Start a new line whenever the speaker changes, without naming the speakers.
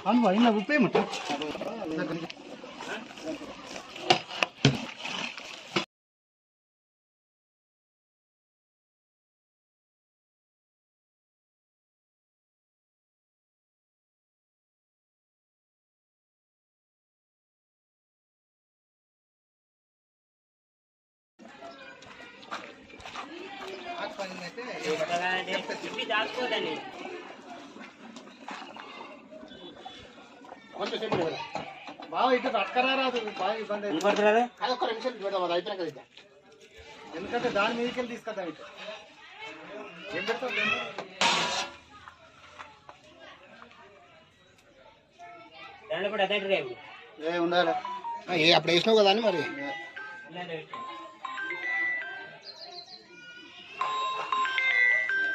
అవును అయినా ఉపయోగం బాగా ఇటు పట్టుకరా రాదు బాగా ఇబ్బంది అది ఒక్క నిమిషం పెడదాం అది అయిపోయినా కదా ఎందుకంటే దాని మీదకి వెళ్ళి తీసుకొద్దాం ఇటు ఏం పెడతాం దాంట్లో కూడా అదే ఉండాలి అప్పుడు వేసినావు కదా అని మరి